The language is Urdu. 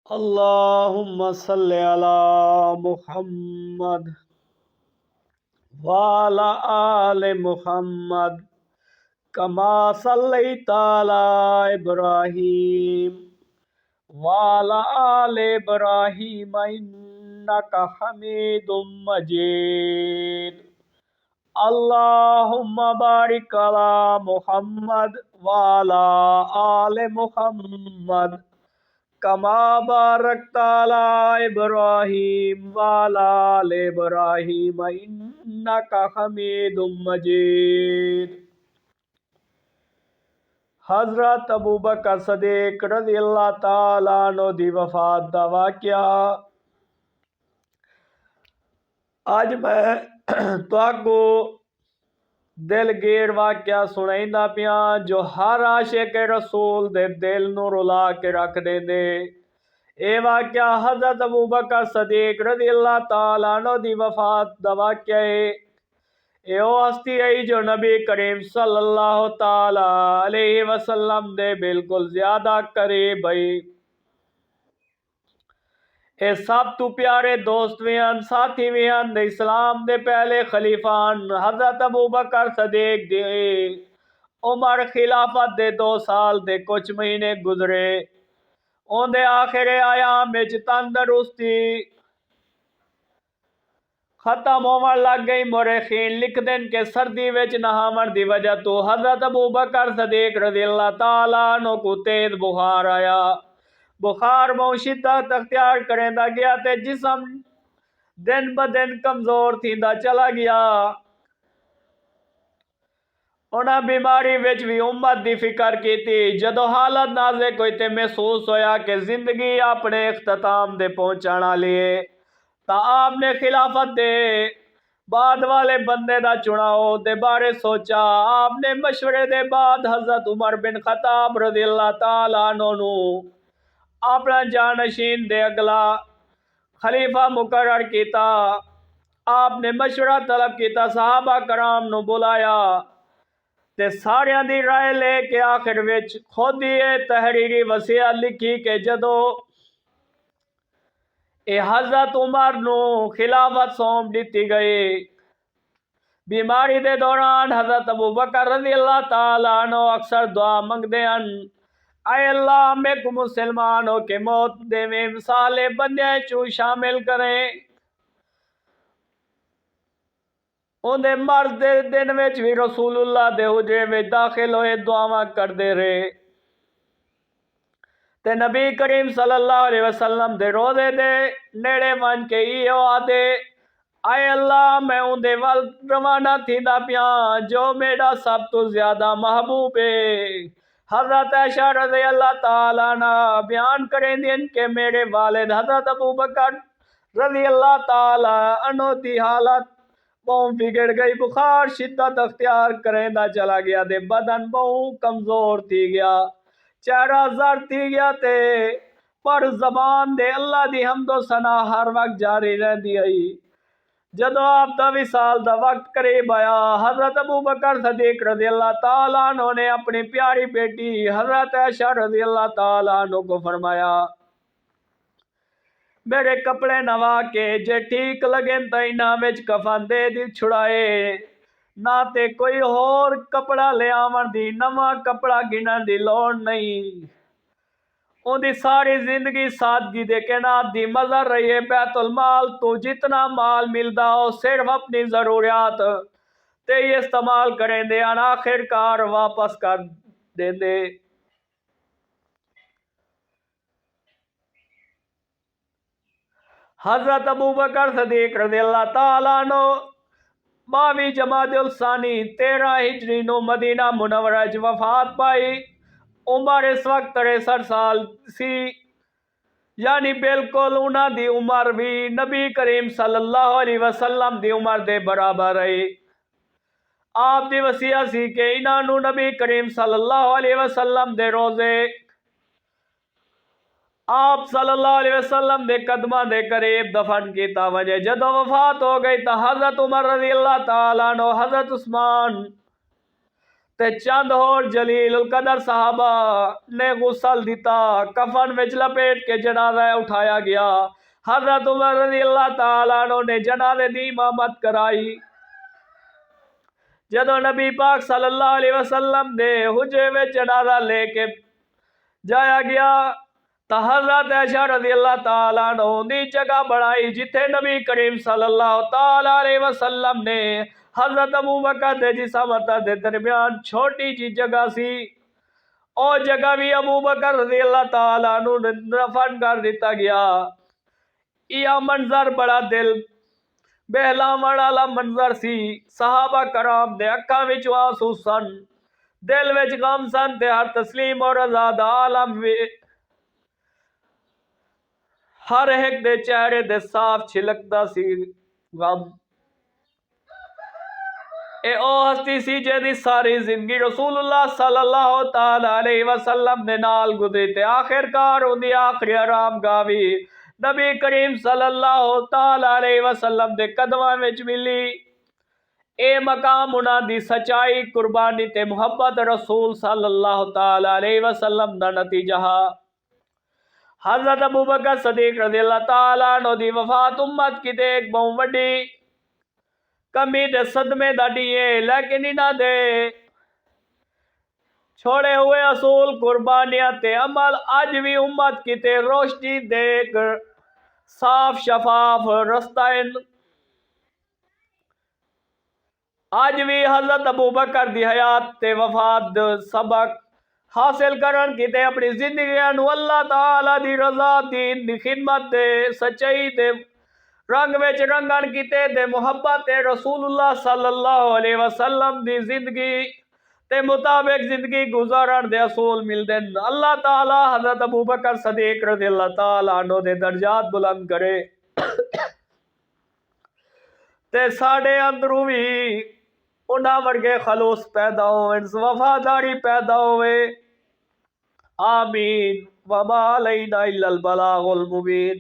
اللہم صلی علی محمد وعلی آل محمد کما صلیت علی ابراہیم وعلی آل ابراہیم انک حمید مجید۔ اللہم بارک علی محمد وعلی آل محمد کما بارکت علی ابراہیم وعلی آل ابراہیم انک حمید مجید۔ حضرت ابوبکر صدیق رضی اللہ تعالیٰ عنہ دی وفات دا واقعہ اج میں تواکو دل گیر واقعہ سنائیندا پیاں جو ہر عاشق رسول دے دل نو رلا کے رکھ دیندے۔ اے واقعہ حضرت ابوبکر صدیق رضی اللہ تعالیٰ عنہ دی وفات دا واقعہ ہے۔ اے او ہستی ہے جو نبی کریم صلی اللہ تعالیٰ علیہ وسلم دے بالکل زیادہ قریب ہے۔ اے سب تو پیارے دوست بھی ہیں، ساتھی بھی ہیں، دے اسلام دے پہلے خلیفان حضرت ابوبکر صدیق دی عمر خلافت دے 2 سال دے کچھ مہینے گزرے۔ اون دے آخر ایام وچ تندرستی ختم ہون لگ گئی۔ مورخین لکھ دین کہ سردی وچ نہاون دی وجہ تو حضرت ابوبکر صدیق رضی اللہ تعالیٰ عنہ کو تیز بخار آیا۔ بخار بہت شدت اختیار کریندا گیا تے جسم دن بدن کمزور تھیندا چلا گیا۔ انہاں بیماری وچ بھی امت دی فکر کیتی۔ جدو حالت نازک ہوئی تے محسوس ہویا کہ زندگی اپنے اختتام دے پہنچان والی ہے، تا آپ نے خلافت دے بعد والے بندے دا چناؤ دے بارے سوچا۔ آپ نے مشورے دے بعد حضرت عمر بن خطاب رضی اللہ تعالیٰ عنہ نو اپنا جانشین دے اگلا خلیفہ مقرر کیتا۔ آپ نے مشورہ طلب کیتا، صحابہ کرام نو بلایا تے ساریاں دی رائے لے کے آخر وچ خود ہی تحریری وصیت لکھی کہ جدو اے حضرت عمر نو خلافت سونپ دیتی گئی۔ بیماری دے دوران حضرت ابوبکر رضی اللہ تعالیٰ عنہ اکثر دعا منگدے ہیں، اے اللہ میں کو مسلمان ہو کے موت دے میں مثالے بندے چو شامل کریں۔ ان دے مرض دے دن وچ بھی رسول اللہ دے حجرے میں داخل ہوئے دعاواں کر دے رہے تے نبی کریم صلی اللہ علیہ وسلم دے روزے دے نیڑے ون کے ایہو آدے، اے اللہ میں ان دے ول روانہ تھیندا پیاں جو میرا سب تو زیادہ محبوب ہے۔ حضرت عائشہ رضی اللہ تعالیٰ عنہ بیان کریں دین کہ میرے والد حضرت ابوبکر رضی اللہ تعالیٰ عنہ دی حالت بہت بگڑ گئی۔ بخار شدت اختیار کریندا چلا گیا دے بدن بہت کمزور تھی گیا، چہرہ زرد تھی گیا تے پر زبان دے اللہ دی حمد و ثنا ہر وقت جاری رہندی آئی۔ جدو آپ دا وصال دا وقت قریب آیا، حضرت ابوبکر صدیق رضی اللہ تعالیٰ عنہ نے اپنی پیاری بیٹی حضرت عائشہ رضی اللہ تعالیٰ عنہ کو فرمایا، میرے کپڑے نوا کے جے ٹھیک لگیں تا انہاں وچ کفن دے دی چھڑائے، نہ تے کوئی اور کپڑا لے آون دی، نواں کپڑا گنن دی لوڑ نہیں۔ ان دی ساری زندگی سادگی دے کینات دی مظہر رہی ہے۔ بیت المال تو جتنا مال ملدا ہو صرف اپنی ضروریات تے ہی استعمال کریں دے، آخر کار واپس کر دیں دے۔ حضرت ابوبکر صدیق رضی اللہ تعالیٰ عنہ 22 جمادی الثانی 13 ہجری نو مدینہ منورہ وچ وفات پائی۔ عمر اس وقت 63 سال سی، یعنی بالکل انہاں دی عمر بھی نبی کریم صلی اللہ علیہ وسلم دی عمر دے برابر ہے۔ آپ دی وصیت سی کہ انہاں نو نبی کریم صلی اللہ علیہ وسلم دے روزے آپ صلی اللہ علیہ وسلم دے قدمہ دے قریب دفن کیتا وجہ۔ جدو وفات ہو گئی تا حضرت عمر رضی اللہ تعالیٰ عنہ حضرت عثمان تے چند اور جلیل القدر صحابہ نے غسل دیتا، کفن وچ لپیٹ کے جنازہ اٹھایا گیا۔ حضرت عمر رضی اللہ تعالیٰ عنہ نے جنازے دی امامت کرائی۔ جدو نبی پاک صلی اللہ علیہ وسلم دے حجرے میں جنازہ لے کے جایا گیا تو حضرت عائشہ رضی اللہ تعالیٰ عنہ دی جگہ بڑھائی جتھے نبی کریم صلی اللہ تعالیٰ علیہ وسلم نے حضرت ابو بکر دے جسامت دے درمیان چھوٹی جی جگہ سی، اور جگہ بھی ابو بکر رضی اللہ تعالیٰ عنہ نے دفن کر دیتا گیا۔ یہ منظر بڑا دل بہلاون والا منظر سی۔ صحابہ کرام دے اکھاں وچ آنسو سن، دل وچ غم سن تے ہر تسلیم اور آزاد عالم ہر ایک دے چہرے دے صاف چھلکدا سی غم۔ اے او ہستی سی جیدی ساری زندگی رسول اللہ صلی اللہ تعالی علیہ وسلم دے نال گزری تے آخر کار اندی آخری آرام گاہ وی نبی کریم صلی اللہ تعالی علیہ وسلم دے قدماں وچ ملی۔ اے مقام انہاں دی سچائی، قربانی تے محبت رسول صلی اللہ تعالی علیہ وسلم دا نتیجہ۔ حضرت ابو بکر صدیق رضی اللہ تعالیٰ عنہ دی وفات امت کی تے ایک بہت وڈی کمی دے صدمے دا ڈیے، لیکن انہاں دے چھوڑے ہوئے اصول، قربانیاں تے عمل اج بھی امت کی تے روشنی دے ایک صاف شفاف رستہ ہیں۔ اج بھی حضرت ابو بکر دی حیات تے وفات سبق حاصل کرن کی تے اپنی زندگیاں نو اللہ تعالی دی رضا، دین دی خدمت تے سچائی دے رنگ وچ رنگن کیتے تے محبت تے رسول اللہ صلی اللہ علیہ وسلم دی زندگی تے مطابق زندگی گزارن دے اصول ملدے۔ اللہ تعالی حضرت ابو بکر صدیق رضی اللہ تعالی عنہ دے درجات بلند کرے تے ساڈے اندروں بھی انہاں ورگے خلوص پیدا ہوئے، وفاداری پیدا ہوئے۔ آمین۔ وما علینا الا البلاغ المبین۔